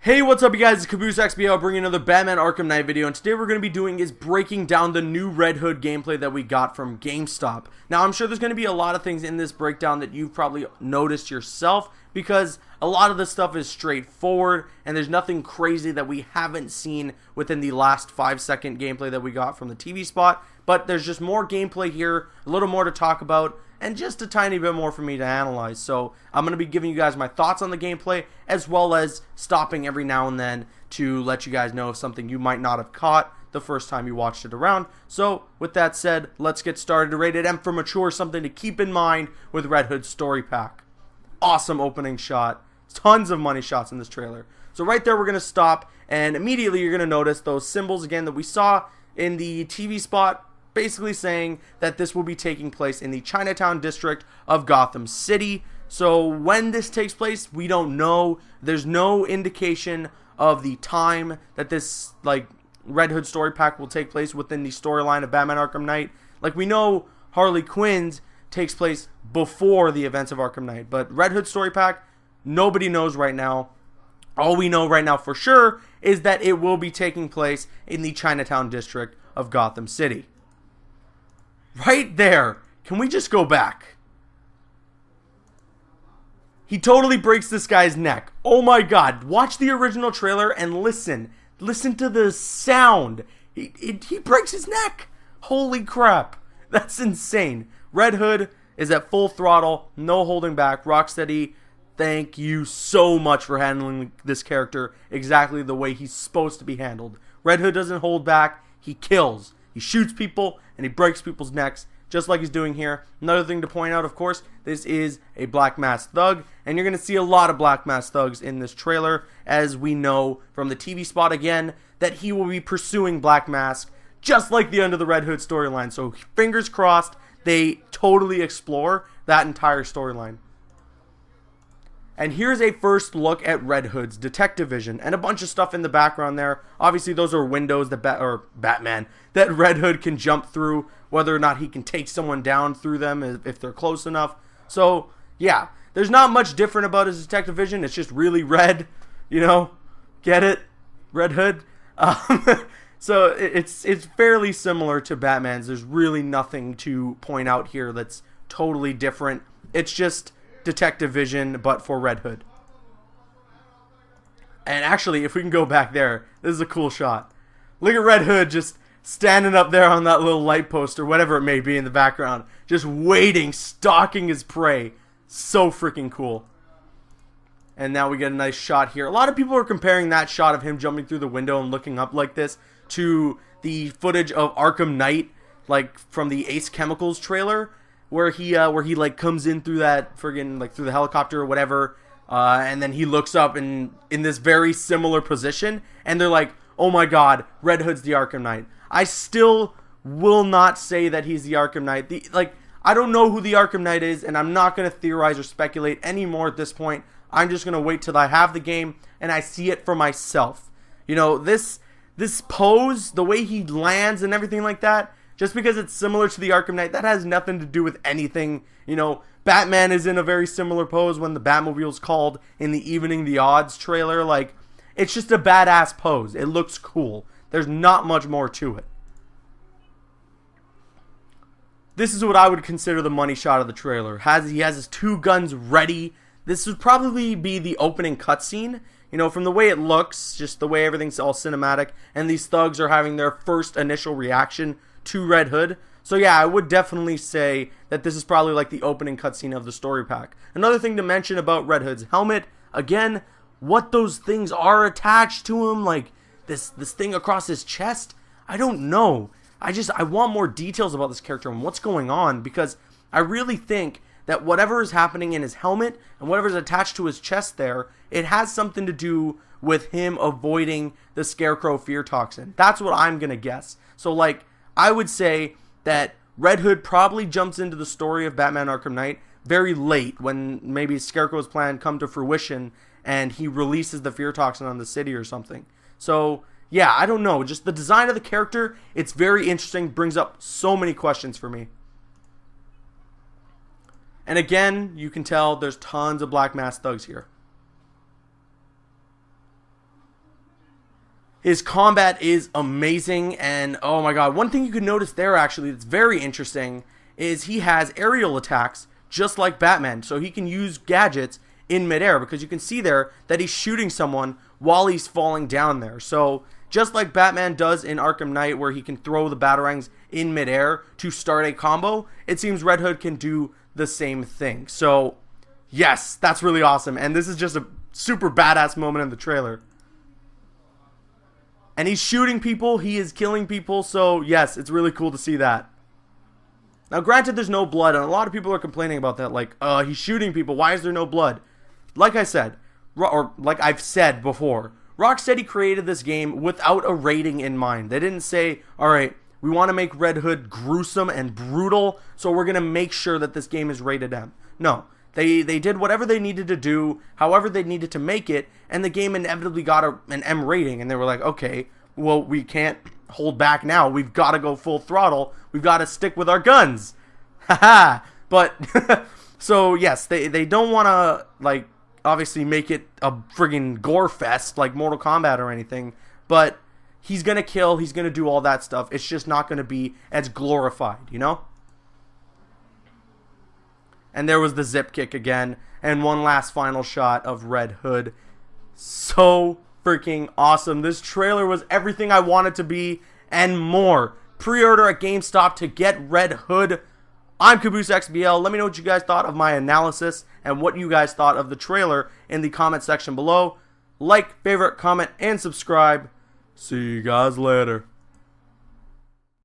Hey, what's up you guys, it's Caboose XBL bringing another Batman Arkham Knight video, and today we're going to be doing is breaking down the new Red Hood gameplay that we got from GameStop. Now, I'm sure there's going to be a lot of things in this breakdown that you've probably noticed yourself, because a lot of this stuff is straightforward, and there's nothing crazy that we haven't seen within the last 5-second gameplay that we got from the TV spot, but there's just more gameplay here, a little more to talk about, and just a tiny bit more for me to analyze. So I'm going to be giving you guys my thoughts on the gameplay, as well as stopping every now and then to let you guys know of something you might not have caught the first time you watched it around. So with that said, let's get started. Rated M for mature, something to keep in mind with Red Hood's story pack. Awesome opening shot. Tons of money shots in this trailer. So right there we're going to stop, and immediately you're going to notice those symbols again that we saw in the TV spot, basically saying that this will be taking place in the Chinatown district of Gotham City. So when this takes place, we don't know. There's no indication of the time that this Red Hood story pack will take place within the storyline of Batman Arkham Knight. Like, we know Harley Quinn's takes place before the events of Arkham Knight, but Red Hood story pack, nobody knows right now. All we know right now for sure is that it will be taking place in the Chinatown district of Gotham City. Right there. Can we just go back? He totally breaks this guy's neck. Oh my god. Watch the original trailer and listen. Listen to the sound. He breaks his neck. Holy crap. That's insane. Red Hood is at full throttle. No holding back. Rocksteady, thank you so much for handling this character exactly the way he's supposed to be handled. Red Hood doesn't hold back. He kills. He shoots people, and he breaks people's necks, just like he's doing here. Another thing to point out, of course, this is a Black Mask Thug, and you're going to see a lot of Black Mask Thugs in this trailer, as we know from the TV spot again, that he will be pursuing Black Mask, just like the Under the Red Hood storyline. So fingers crossed, they totally explore that entire storyline. And here's a first look at Red Hood's detective vision, and a bunch of stuff in the background there. Obviously, those are windows that Batman, that Red Hood can jump through, whether or not he can take someone down through them if they're close enough. So, yeah, there's not much different about his detective vision. It's just really red, you know, get it? Red Hood. So it's fairly similar to Batman's. There's really nothing to point out here that's totally different. It's just detective vision, but for Red Hood. And actually, if we can go back there, this is a cool shot. Look at Red Hood just standing up there on that little light post or whatever it may be in the background, just waiting, stalking his prey. So freaking cool. And now we get a nice shot here. A lot of people are comparing that shot of him jumping through the window and looking up like this to the footage of Arkham Knight, like from the Ace Chemicals trailer, where he like comes in through that friggin' like through the helicopter or whatever, and then he looks up and in this very similar position, and they're like, oh my god, Red Hood's the Arkham Knight. I still will not say that he's the Arkham Knight. I don't know who the Arkham Knight is, and I'm not going to theorize or speculate anymore at this point. I'm just going to wait till I have the game and I see it for myself. You know, this pose, the way he lands and everything like that, just because it's similar to the Arkham Knight, that has nothing to do with anything. You know, Batman is in a very similar pose when the Batmobile's called in the Evening the Odds trailer. Like, it's just a badass pose. It looks cool. There's not much more to it. This is what I would consider the money shot of the trailer. He has his two guns ready. This would probably be the opening cutscene. You know, from the way it looks, just the way everything's all cinematic, and these thugs are having their first initial reaction to Red Hood. So yeah, I would definitely say that this is probably like the opening cutscene of the story pack. Another thing to mention about Red Hood's helmet, again, what those things are attached to him, like this thing across his chest, I don't know. I want more details about this character and what's going on, because I really think that whatever is happening in his helmet and whatever is attached to his chest there, it has something to do with him avoiding the Scarecrow fear toxin. That's what I'm gonna guess. So like, I would say that Red Hood probably jumps into the story of Batman Arkham Knight very late, when maybe Scarecrow's plan come to fruition and he releases the fear toxin on the city or something. So yeah, I don't know. Just the design of the character, it's very interesting, brings up so many questions for me. And again, you can tell there's tons of Black Mask Thugs here. His combat is amazing, and oh my god, one thing you can notice there actually that's very interesting is he has aerial attacks just like Batman, so he can use gadgets in midair, because you can see there that he's shooting someone while he's falling down there. So just like Batman does in Arkham Knight, where he can throw the batarangs in midair to start a combo, it seems Red Hood can do the same thing. So yes, that's really awesome, and this is just a super badass moment in the trailer. And he's shooting people, he is killing people, so yes, it's really cool to see that. Now granted, there's no blood, and a lot of people are complaining about that, like, he's shooting people, why is there no blood? Like I said, or like I've said before, Rocksteady created this game without a rating in mind. They didn't say, alright, we want to make Red Hood gruesome and brutal, so we're going to make sure that this game is rated M. No. They did whatever they needed to do, however they needed to make it, and the game inevitably got an M rating, and they were like, okay, well, we can't hold back now. We've got to go full throttle. We've got to stick with our guns. Haha. But, so, yes, they don't want to, like, obviously make it a friggin' gore fest like Mortal Kombat or anything, but he's going to kill, he's going to do all that stuff. It's just not going to be as glorified, you know? And there was the zip kick again. And one last final shot of Red Hood. So freaking awesome. This trailer was everything I wanted to be and more. Pre-order at GameStop to get Red Hood. I'm CaboosXBL. Let me know what you guys thought of my analysis and what you guys thought of the trailer in the comment section below. Like, favorite, comment, and subscribe. See you guys later.